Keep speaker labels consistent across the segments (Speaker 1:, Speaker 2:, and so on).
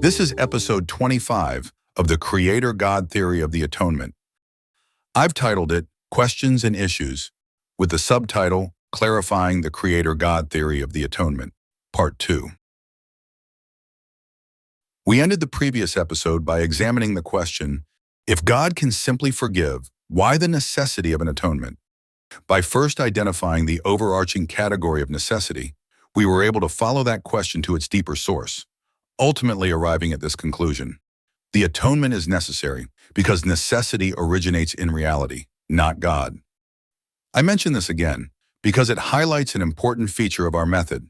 Speaker 1: This is episode 25 of the Creator-God Theory of the Atonement. I've titled it Questions and Issues, with the subtitle Clarifying the Creator-God Theory of the Atonement, Part 2. We ended the previous episode by examining the question, if God can simply forgive, why the necessity of an atonement? By first identifying the overarching category of necessity, we were able to follow that question to its deeper source, ultimately arriving at this conclusion. The atonement is necessary because necessity originates in reality, not God. I mention this again because it highlights an important feature of our method.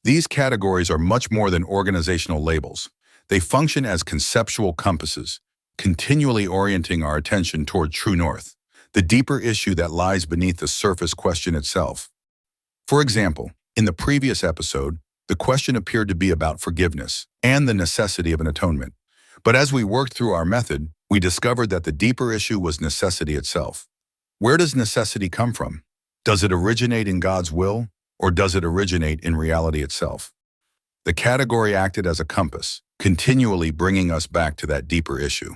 Speaker 1: These categories are much more than organizational labels. They function as conceptual compasses, continually orienting our attention toward true north, the deeper issue that lies beneath the surface question itself. For example, in the previous episode, the question appeared to be about forgiveness and the necessity of an atonement. But as we worked through our method, we discovered that the deeper issue was necessity itself. Where does necessity come from? Does it originate in God's will, or does it originate in reality itself? The category acted as a compass, continually bringing us back to that deeper issue.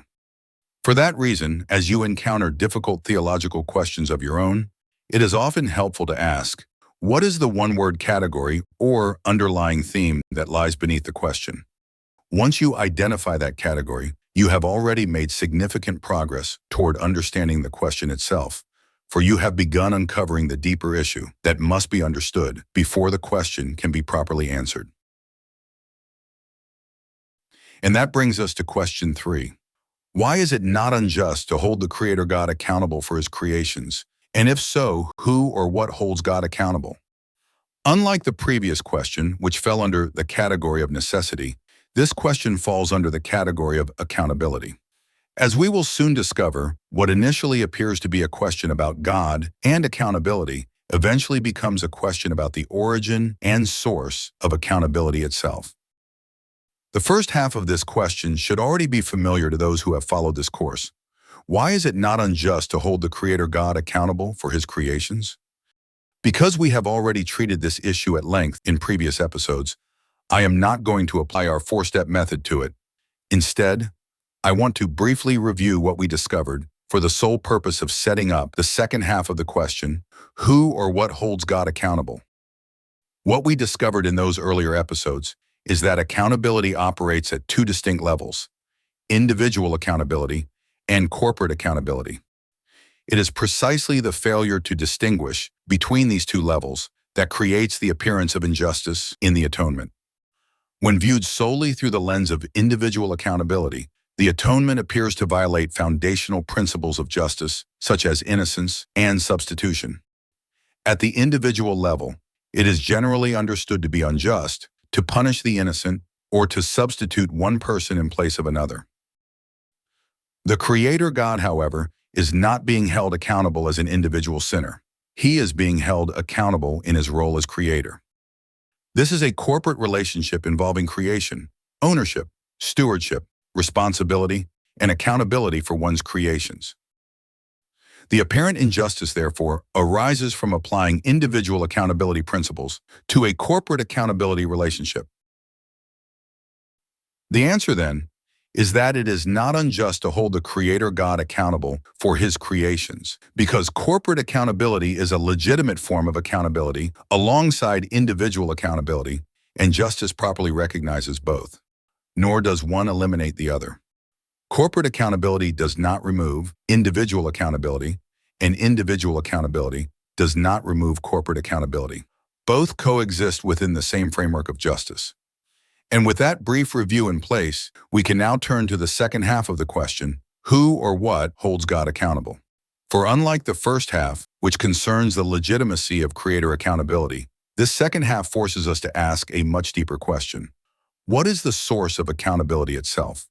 Speaker 1: For that reason, as you encounter difficult theological questions of your own, it is often helpful to ask, what is the one-word category or underlying theme that lies beneath the question? Once you identify that category, you have already made significant progress toward understanding the question itself, for you have begun uncovering the deeper issue that must be understood before the question can be properly answered. And that brings us to question 3. Why is it not unjust to hold the Creator God accountable for His creations? And if so, who or what holds God accountable? Unlike the previous question, which fell under the category of necessity, this question falls under the category of accountability. As we will soon discover, what initially appears to be a question about God and accountability eventually becomes a question about the origin and source of accountability itself. The first half of this question should already be familiar to those who have followed this course. Why is it not unjust to hold the Creator God accountable for His creations? Because we have already treated this issue at length in previous episodes, I am not going to apply our 4-step method to it. Instead, I want to briefly review what we discovered for the sole purpose of setting up the second half of the question, who or what holds God accountable? What we discovered in those earlier episodes is that accountability operates at 2 distinct levels: individual accountability and corporate accountability. It is precisely the failure to distinguish between these 2 levels that creates the appearance of injustice in the atonement. When viewed solely through the lens of individual accountability, the atonement appears to violate foundational principles of justice, such as innocence and substitution. At the individual level, it is generally understood to be unjust to punish the innocent or to substitute one person in place of another. The Creator God, however, is not being held accountable as an individual sinner. He is being held accountable in His role as Creator. This is a corporate relationship involving creation, ownership, stewardship, responsibility, and accountability for one's creations. The apparent injustice, therefore, arises from applying individual accountability principles to a corporate accountability relationship. The answer, then, is that it is not unjust to hold the Creator God accountable for His creations, because corporate accountability is a legitimate form of accountability alongside individual accountability, and justice properly recognizes both. Nor does one eliminate the other. Corporate accountability does not remove individual accountability, and individual accountability does not remove corporate accountability. Both coexist within the same framework of justice. And with that brief review in place, we can now turn to the second half of the question, who or what holds God accountable? For unlike the first half, which concerns the legitimacy of Creator accountability, this second half forces us to ask a much deeper question. What is the source of accountability itself?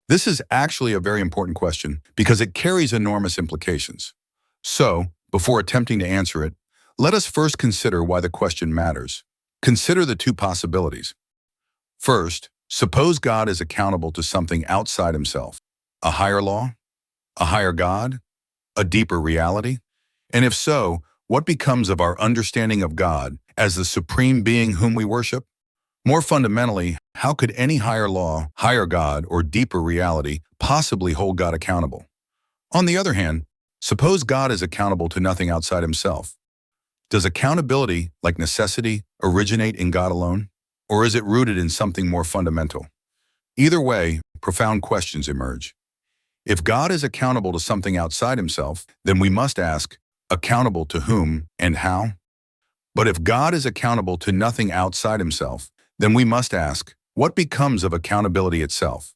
Speaker 1: This is actually a very important question because it carries enormous implications. So, before attempting to answer it, let us first consider why the question matters. Consider the 2 possibilities. First, suppose God is accountable to something outside Himself, a higher law, a higher God, a deeper reality? And if so, what becomes of our understanding of God as the supreme being whom we worship? More fundamentally, how could any higher law, higher God, or deeper reality possibly hold God accountable? On the other hand, suppose God is accountable to nothing outside himself. Does accountability, like necessity, originate in God alone? Or is it rooted in something more fundamental? Either way, profound questions emerge. If God is accountable to something outside himself, then we must ask, accountable to whom and how? But if God is accountable to nothing outside himself, then we must ask, what becomes of accountability itself?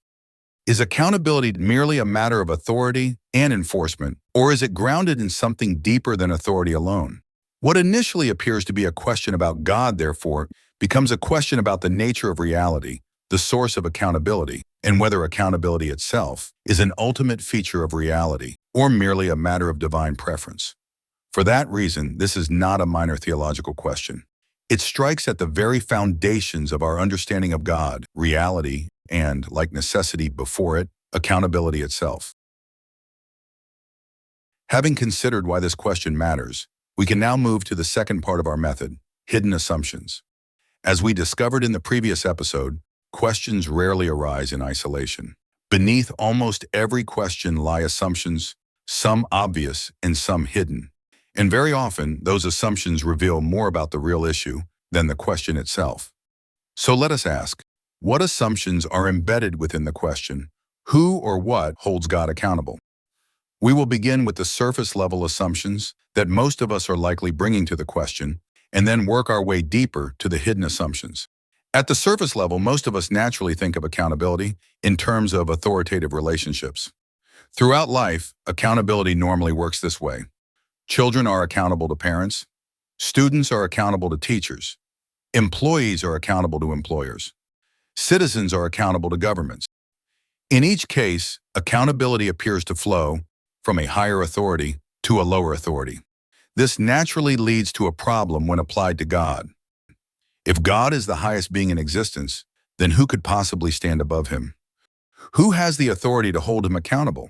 Speaker 1: Is accountability merely a matter of authority and enforcement, or is it grounded in something deeper than authority alone? What initially appears to be a question about God, therefore, becomes a question about the nature of reality, the source of accountability, and whether accountability itself is an ultimate feature of reality or merely a matter of divine preference. For that reason, this is not a minor theological question. It strikes at the very foundations of our understanding of God, reality, and, like necessity before it, accountability itself. Having considered why this question matters, we can now move to the second part of our method, hidden assumptions. As we discovered in the previous episode, questions rarely arise in isolation. Beneath almost every question lie assumptions, some obvious and some hidden. And very often, those assumptions reveal more about the real issue than the question itself. So let us ask, what assumptions are embedded within the question, who or what holds God accountable? We will begin with the surface-level assumptions that most of us are likely bringing to the question, and then work our way deeper to the hidden assumptions. At the surface level, most of us naturally think of accountability in terms of authoritative relationships. Throughout life, accountability normally works this way. Children are accountable to parents. Students are accountable to teachers. Employees are accountable to employers. Citizens are accountable to governments. In each case, accountability appears to flow from a higher authority to a lower authority. This naturally leads to a problem when applied to God. If God is the highest being in existence, then who could possibly stand above him? Who has the authority to hold him accountable?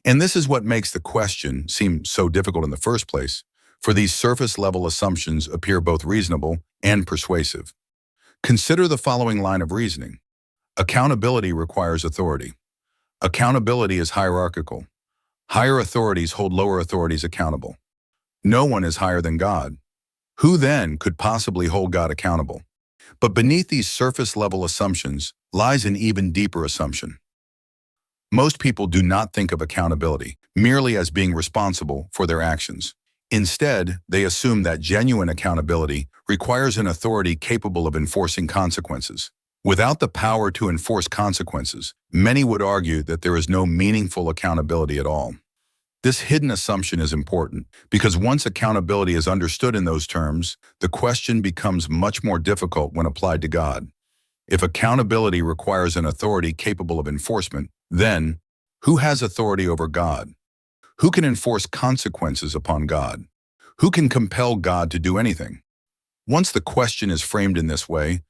Speaker 1: And this is what makes the question seem so difficult in the first place, for these surface-level assumptions appear both reasonable and persuasive. Consider the following line of reasoning. Accountability requires authority. Accountability is hierarchical. Higher authorities hold lower authorities accountable. No one is higher than God. Who then could possibly hold God accountable? But beneath these surface-level assumptions lies an even deeper assumption. Most people do not think of accountability merely as being responsible for their actions. Instead, they assume that genuine accountability requires an authority capable of enforcing consequences. Without the power to enforce consequences, many would argue that there is no meaningful accountability at all. This hidden assumption is important because once accountability is understood in those terms, the question becomes much more difficult when applied to God. If accountability requires an authority capable of enforcement, then who has authority over God? Who can enforce consequences upon God? Who can compel God to do anything? Once the question is framed in this way,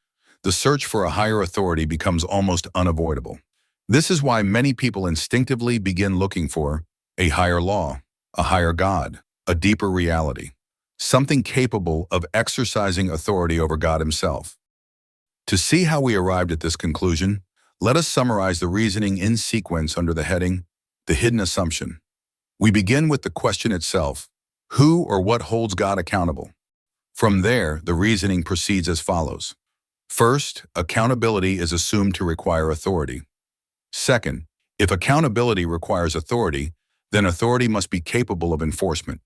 Speaker 1: the search for a higher authority becomes almost unavoidable. This is why many people instinctively begin looking for a higher law, a higher God, a deeper reality, something capable of exercising authority over God himself. To see how we arrived at this conclusion, let us summarize the reasoning in sequence under the heading, the hidden assumption. We begin with the question itself, who or what holds God accountable? From there, the reasoning proceeds as follows. First, accountability is assumed to require authority. Second, if accountability requires authority, then authority must be capable of enforcement.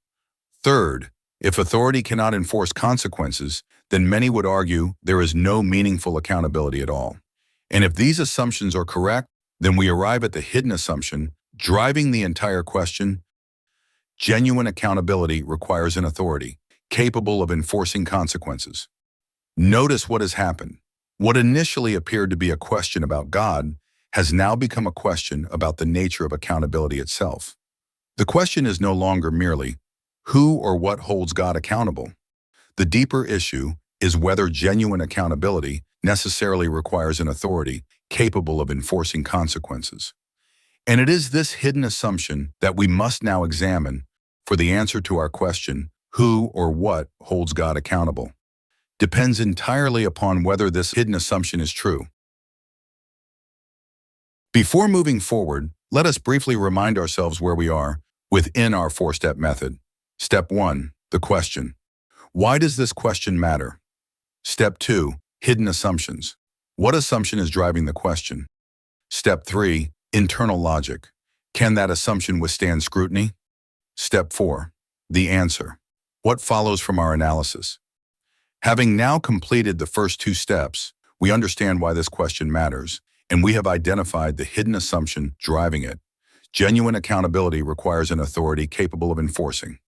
Speaker 1: Third, if authority cannot enforce consequences, then many would argue there is no meaningful accountability at all. And if these assumptions are correct, then we arrive at the hidden assumption, driving the entire question. Genuine accountability requires an authority capable of enforcing consequences. Notice what has happened. What initially appeared to be a question about God has now become a question about the nature of accountability itself. The question is no longer merely, who or what holds God accountable? The deeper issue is whether genuine accountability necessarily requires an authority capable of enforcing consequences. And it is this hidden assumption that we must now examine for the answer to our question, who or what holds God accountable? depends entirely upon whether this hidden assumption is true. Before moving forward, let us briefly remind ourselves where we are within our four-step method. Step 1, the question. Why does this question matter? Step 2, hidden assumptions. What assumption is driving the question? Step 3, internal logic. Can that assumption withstand scrutiny? Step 4, the answer. What follows from our analysis? Having now completed the first two steps, we understand why this question matters, and we have identified the hidden assumption driving it. Genuine accountability requires an authority capable of enforcing.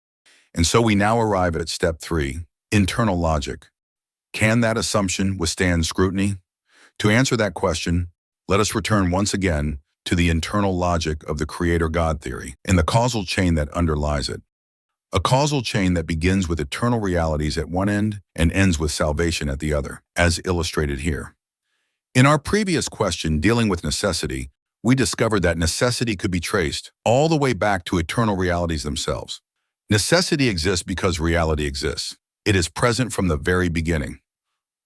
Speaker 1: And so we now arrive at step 3, internal logic. Can that assumption withstand scrutiny? To answer that question, let us return once again to the internal logic of the Creator-God theory and the causal chain that underlies it. A causal chain that begins with eternal realities at one end and ends with salvation at the other, as illustrated here. In our previous question dealing with necessity, we discovered that necessity could be traced all the way back to eternal realities themselves. Necessity exists because reality exists. It is present from the very beginning.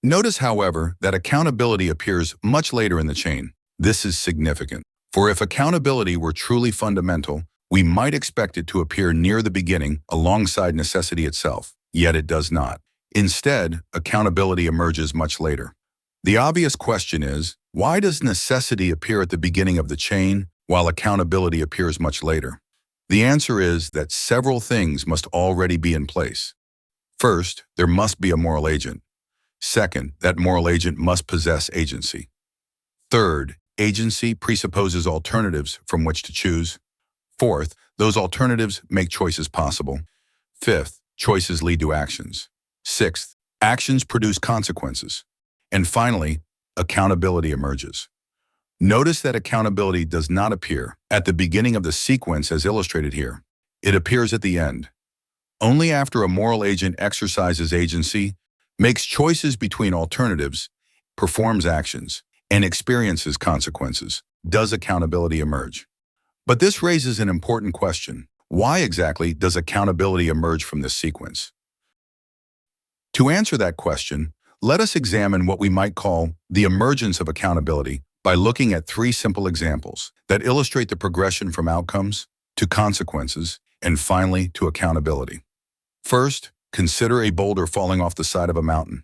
Speaker 1: Notice, however, that accountability appears much later in the chain. This is significant, for if accountability were truly fundamental, we might expect it to appear near the beginning alongside necessity itself, yet it does not. Instead, accountability emerges much later. The obvious question is, why does necessity appear at the beginning of the chain while accountability appears much later? The answer is that several things must already be in place. First, there must be a moral agent. Second, that moral agent must possess agency. Third, agency presupposes alternatives from which to choose. Fourth, those alternatives make choices possible. Fifth, choices lead to actions. Sixth, actions produce consequences. And finally, accountability emerges. Notice that accountability does not appear at the beginning of the sequence as illustrated here. It appears at the end. Only after a moral agent exercises agency, makes choices between alternatives, performs actions, and experiences consequences, does accountability emerge. But this raises an important question. Why exactly does accountability emerge from this sequence? To answer that question, let us examine what we might call the emergence of accountability by looking at three simple examples that illustrate the progression from outcomes to consequences and finally to accountability. First, consider a boulder falling off the side of a mountain.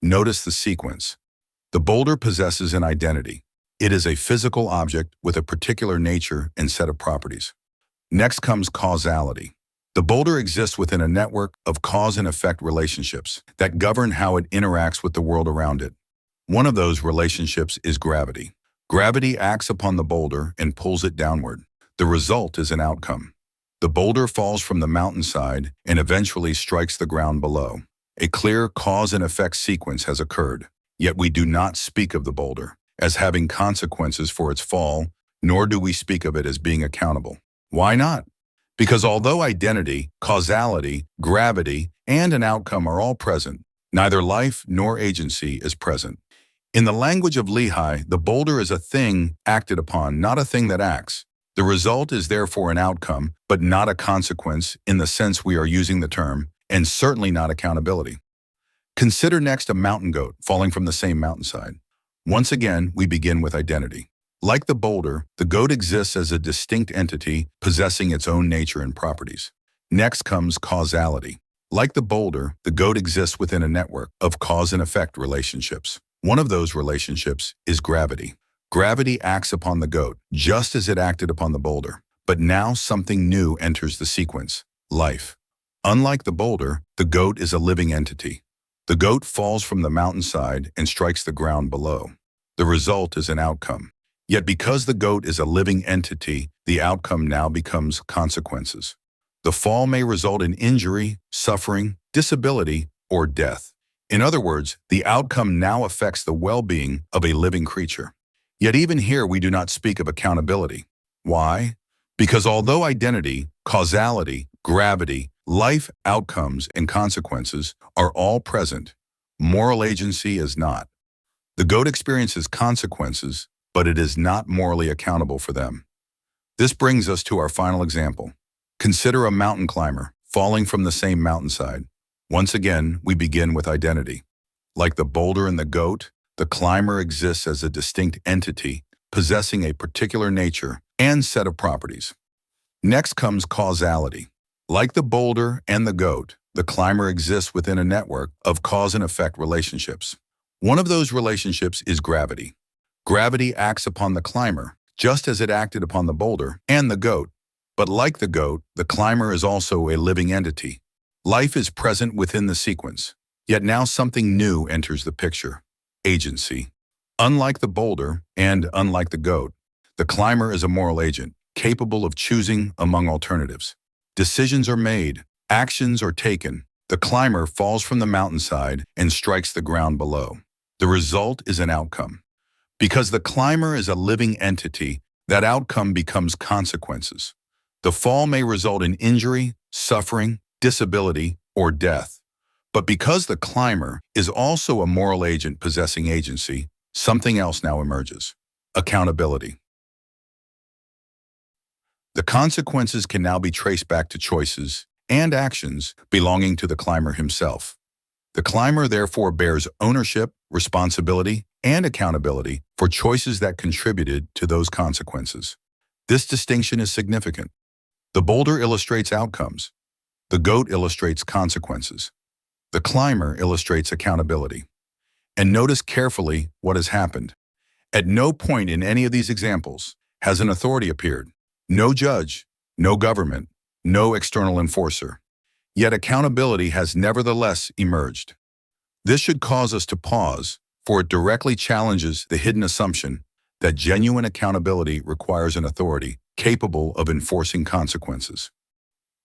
Speaker 1: Notice the sequence. The boulder possesses an identity. It is a physical object with a particular nature and set of properties. Next comes causality. The boulder exists within a network of cause and effect relationships that govern how it interacts with the world around it. One of those relationships is gravity. Gravity acts upon the boulder and pulls it downward. The result is an outcome. The boulder falls from the mountainside and eventually strikes the ground below. A clear cause and effect sequence has occurred, yet we do not speak of the boulder as having consequences for its fall, nor do we speak of it as being accountable. Why not? Because although identity, causality, gravity, and an outcome are all present, neither life nor agency is present. In the language of Lehi, the boulder is a thing acted upon, not a thing that acts. The result is therefore an outcome, but not a consequence in the sense we are using the term, and certainly not accountability. Consider next a mountain goat falling from the same mountainside. Once again, we begin with identity. Like the boulder, the goat exists as a distinct entity possessing its own nature and properties. Next comes causality. Like the boulder, the goat exists within a network of cause and effect relationships. One of those relationships is gravity. Gravity acts upon the goat, just as it acted upon the boulder. But now something new enters the sequence: life. Unlike the boulder, the goat is a living entity. The goat falls from the mountainside and strikes the ground below. The result is an outcome. Yet because the goat is a living entity, the outcome now becomes consequences. The fall may result in injury, suffering, disability, or death. In other words, the outcome now affects the well-being of a living creature. Yet even here we do not speak of accountability. Why? Because although identity, causality, gravity, life, outcomes, and consequences are all present, moral agency is not. The goat experiences consequences, but it is not morally accountable for them. This brings us to our final example. Consider a mountain climber falling from the same mountainside. Once again, we begin with identity. Like the boulder and the goat, the climber exists as a distinct entity, possessing a particular nature and set of properties. Next comes causality. Like the boulder and the goat, the climber exists within a network of cause and effect relationships. One of those relationships is gravity. Gravity acts upon the climber, just as it acted upon the boulder and the goat. But like the goat, the climber is also a living entity. Life is present within the sequence. Yet now something new enters the picture: agency. Unlike the boulder and unlike the goat, the climber is a moral agent, capable of choosing among alternatives. Decisions are made, actions are taken. The climber falls from the mountainside and strikes the ground below. The result is an outcome. Because the climber is a living entity, that outcome becomes consequences. The fall may result in injury, suffering, disability, or death. But because the climber is also a moral agent possessing agency, something else now emerges: accountability. The consequences can now be traced back to choices and actions belonging to the climber himself. The climber therefore bears ownership, responsibility, and accountability for choices that contributed to those consequences. This distinction is significant. The boulder illustrates outcomes. The goat illustrates consequences. The climber illustrates accountability. And notice carefully what has happened. At no point in any of these examples has an authority appeared. No judge, no government, no external enforcer. Yet accountability has nevertheless emerged. This should cause us to pause, for it directly challenges the hidden assumption that genuine accountability requires an authority capable of enforcing consequences.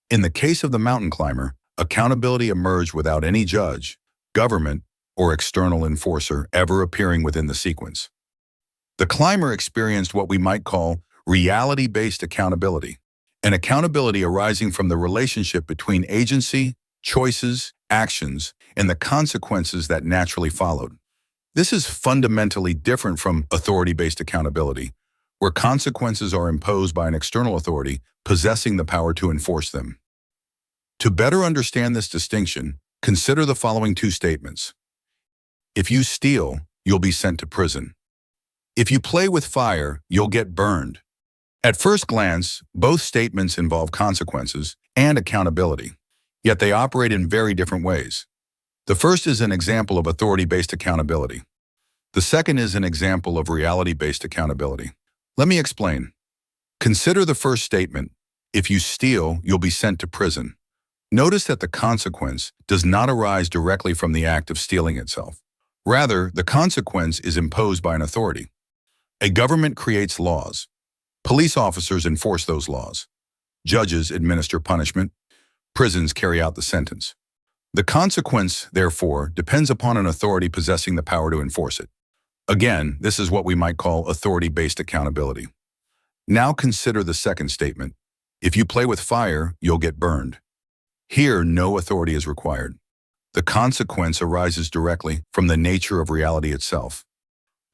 Speaker 1: In the case of the mountain climber, accountability emerged without any judge, government, or external enforcer ever appearing within the sequence. The climber experienced what we might call reality-based accountability, an accountability arising from the relationship between agency, choices, actions, and the consequences that naturally followed. This is fundamentally different from authority-based accountability, where consequences are imposed by an external authority possessing the power to enforce them. To better understand this distinction, consider the following two statements. If you steal, you'll be sent to prison. If you play with fire, you'll get burned. At first glance, both statements involve consequences and accountability, yet they operate in very different ways. The first is an example of authority-based accountability. The second is an example of reality-based accountability. Let me explain. Consider the first statement: if you steal, you'll be sent to prison. Notice that the consequence does not arise directly from the act of stealing itself. Rather, the consequence is imposed by an authority. A government creates laws. Police officers enforce those laws. Judges administer punishment. Prisons carry out the sentence. The consequence, therefore, depends upon an authority possessing the power to enforce it. Again, this is what we might call authority-based accountability. Now consider the second statement: if you play with fire, you'll get burned. Here, no authority is required. The consequence arises directly from the nature of reality itself.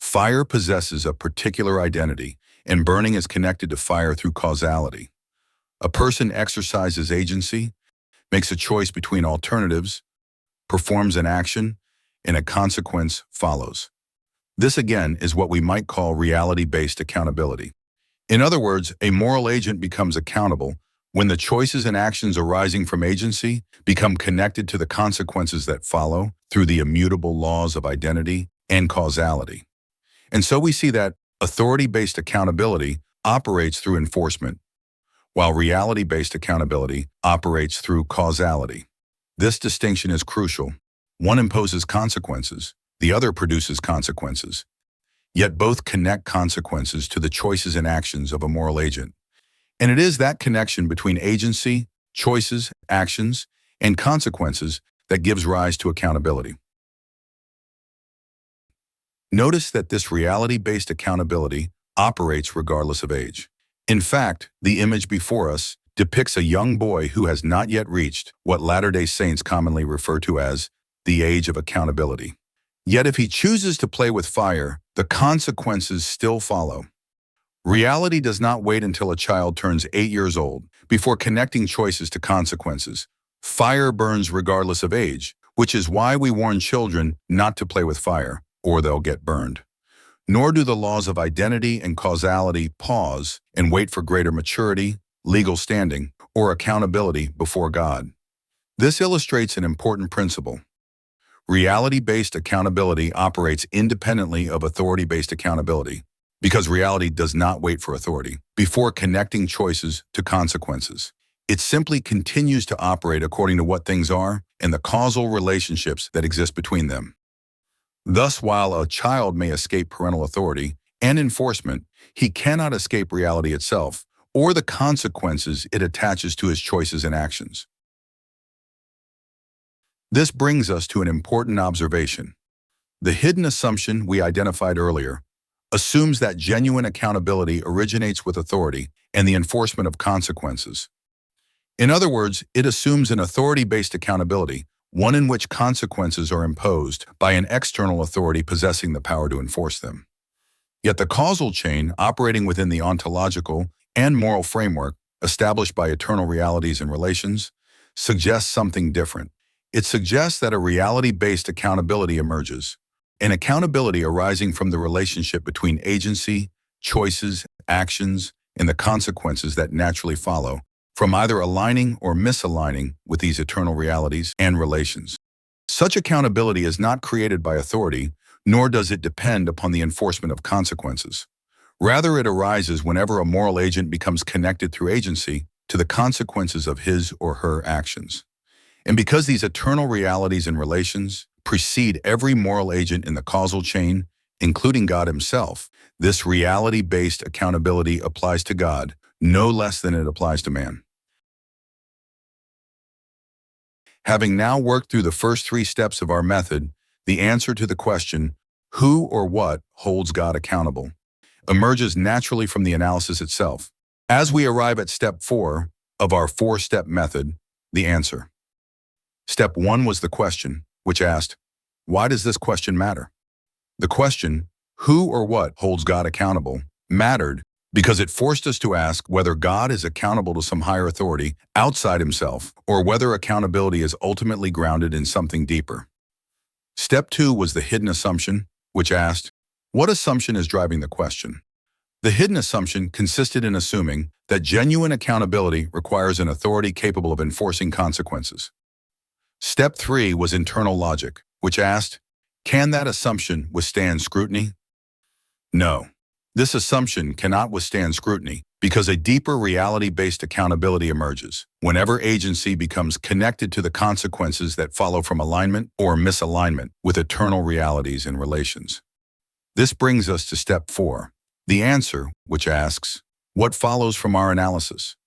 Speaker 1: Fire possesses a particular identity, and burning is connected to fire through causality. A person exercises agency, makes a choice between alternatives, performs an action, and a consequence follows. This again is what we might call reality-based accountability. In other words, a moral agent becomes accountable when the choices and actions arising from agency become connected to the consequences that follow through the immutable laws of identity and causality. And so we see that authority-based accountability operates through enforcement, while reality-based accountability operates through causality. This distinction is crucial. One imposes consequences, the other produces consequences. Yet both connect consequences to the choices and actions of a moral agent. And it is that connection between agency, choices, actions, and consequences that gives rise to accountability. Notice that this reality-based accountability operates regardless of age. In fact, the image before us depicts a young boy who has not yet reached what Latter-day Saints commonly refer to as the age of accountability. Yet if he chooses to play with fire, the consequences still follow. Reality does not wait until a child turns 8 years old before connecting choices to consequences. Fire burns regardless of age, which is why we warn children not to play with fire, or they'll get burned. Nor do the laws of identity and causality pause and wait for greater maturity, legal standing, or accountability before God. This illustrates an important principle. Reality-based accountability operates independently of authority-based accountability, because reality does not wait for authority before connecting choices to consequences. It simply continues to operate according to what things are and the causal relationships that exist between them. Thus, while a child may escape parental authority and enforcement, he cannot escape reality itself or the consequences it attaches to his choices and actions. This brings us to an important observation. The hidden assumption we identified earlier assumes that genuine accountability originates with authority and the enforcement of consequences. In other words, it assumes an authority-based accountability, one in which consequences are imposed by an external authority possessing the power to enforce them. Yet the causal chain operating within the ontological and moral framework established by eternal realities and relations suggests something different. It suggests that a reality-based accountability emerges, an accountability arising from the relationship between agency, choices, actions, and the consequences that naturally follow from either aligning or misaligning with these eternal realities and relations. Such accountability is not created by authority, nor does it depend upon the enforcement of consequences. Rather, it arises whenever a moral agent becomes connected through agency to the consequences of his or her actions. And because these eternal realities and relations precede every moral agent in the causal chain, including God himself, this reality-based accountability applies to God no less than it applies to man. Having now worked through the first three steps of our method, the answer to the question, who or what holds God accountable, emerges naturally from the analysis itself. As we arrive at step 4 of our 4-step method, the answer. Step 1 was the question, which asked, why does this question matter? The question, who or what holds God accountable, mattered because it forced us to ask whether God is accountable to some higher authority outside himself, or whether accountability is ultimately grounded in something deeper. Step 2 was the hidden assumption, which asked, what assumption is driving the question? The hidden assumption consisted in assuming that genuine accountability requires an authority capable of enforcing consequences. Step 3 was internal logic, which asked, can that assumption withstand scrutiny? No. This assumption cannot withstand scrutiny because a deeper reality-based accountability emerges whenever agency becomes connected to the consequences that follow from alignment or misalignment with eternal realities and relations. This brings us to step 4, the answer, which asks, what follows from our analysis?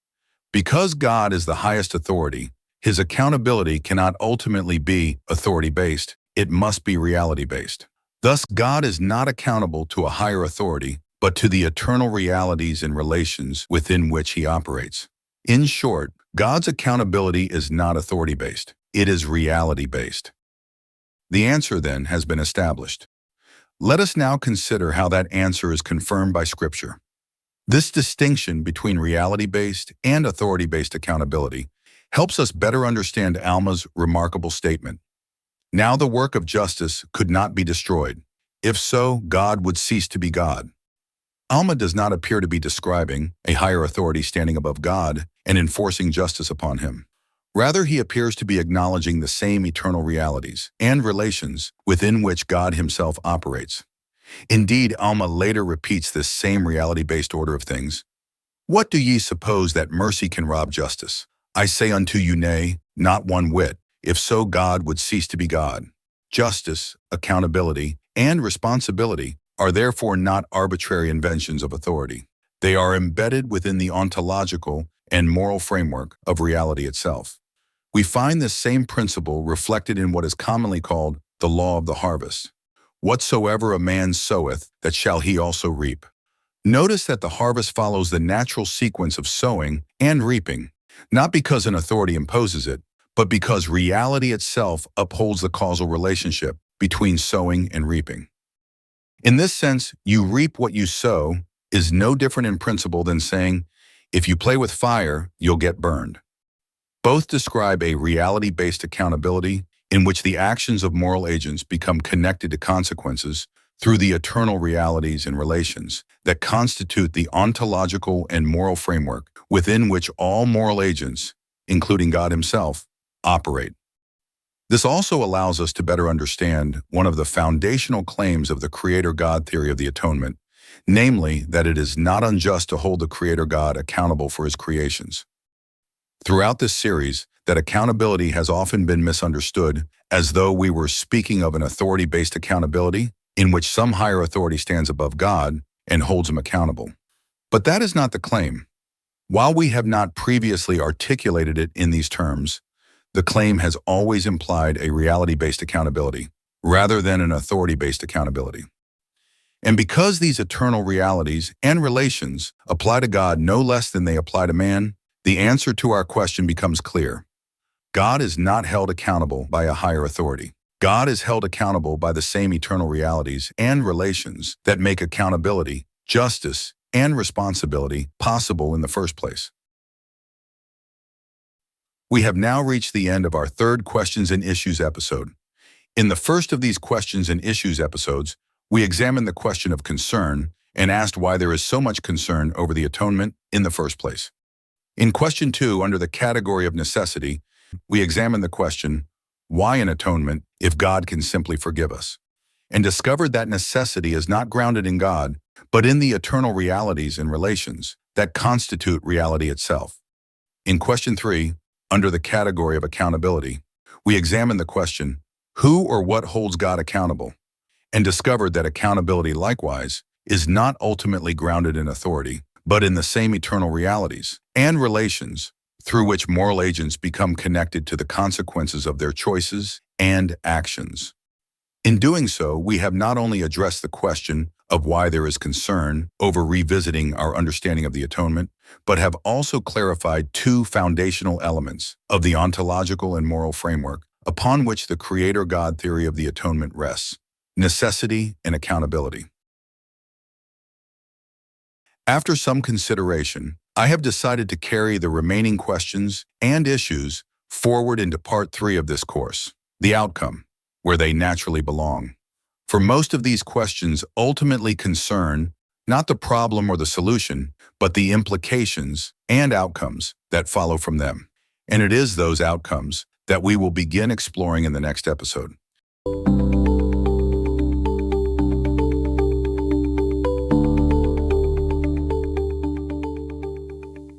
Speaker 1: Because God is the highest authority, his accountability cannot ultimately be authority-based, it must be reality-based. Thus, God is not accountable to a higher authority, but to the eternal realities and relations within which he operates. In short, God's accountability is not authority-based, it is reality-based. The answer, then, has been established. Let us now consider how that answer is confirmed by Scripture. This distinction between reality-based and authority-based accountability helps us better understand Alma's remarkable statement. Now the work of justice could not be destroyed. If so, God would cease to be God. Alma does not appear to be describing a higher authority standing above God and enforcing justice upon him. Rather, he appears to be acknowledging the same eternal realities and relations within which God himself operates. Indeed, Alma later repeats this same reality-based order of things. What do ye suppose that mercy can rob justice? I say unto you, nay, not one whit. If so, God would cease to be God. Justice, accountability, and responsibility are therefore not arbitrary inventions of authority. They are embedded within the ontological and moral framework of reality itself. We find this same principle reflected in what is commonly called the law of the harvest. Whatsoever a man soweth, that shall he also reap. Notice that the harvest follows the natural sequence of sowing and reaping, not because an authority imposes it, but because reality itself upholds the causal relationship between sowing and reaping. In this sense, you reap what you sow is no different in principle than saying, if you play with fire, you'll get burned. Both describe a reality-based accountability in which the actions of moral agents become connected to consequences through the eternal realities and relations that constitute the ontological and moral framework within which all moral agents, including God Himself, operate. This also allows us to better understand one of the foundational claims of the Creator God theory of the Atonement, namely that it is not unjust to hold the Creator God accountable for His creations. Throughout this series, that accountability has often been misunderstood as though we were speaking of an authority-based accountability in which some higher authority stands above God and holds Him accountable. But that is not the claim. While we have not previously articulated it in these terms, the claim has always implied a reality-based accountability rather than an authority-based accountability. And because these eternal realities and relations apply to God no less than they apply to man, the answer to our question becomes clear. God is not held accountable by a higher authority. God is held accountable by the same eternal realities and relations that make accountability, justice, and responsibility possible in the first place. We have now reached the end of our third Questions and Issues episode. In the first of these Questions and Issues episodes, we examined the question of concern and asked why there is so much concern over the atonement in the first place. In Question 2, under the category of necessity, we examined the question, why an atonement if God can simply forgive us? And discovered that necessity is not grounded in God, but in the eternal realities and relations that constitute reality itself. In Question 3, under the category of accountability, we examined the question, who or what holds God accountable? And discovered that accountability likewise is not ultimately grounded in authority, but in the same eternal realities and relations through which moral agents become connected to the consequences of their choices and actions. In doing so, we have not only addressed the question of why there is concern over revisiting our understanding of the atonement, but have also clarified two foundational elements of the ontological and moral framework upon which the Creator God theory of the atonement rests: necessity and accountability. After some consideration, I have decided to carry the remaining questions and issues forward into Part 3 of this course, the outcome, where they naturally belong. For most of these questions ultimately concern not the problem or the solution, but the implications and outcomes that follow from them. And it is those outcomes that we will begin exploring in the next episode.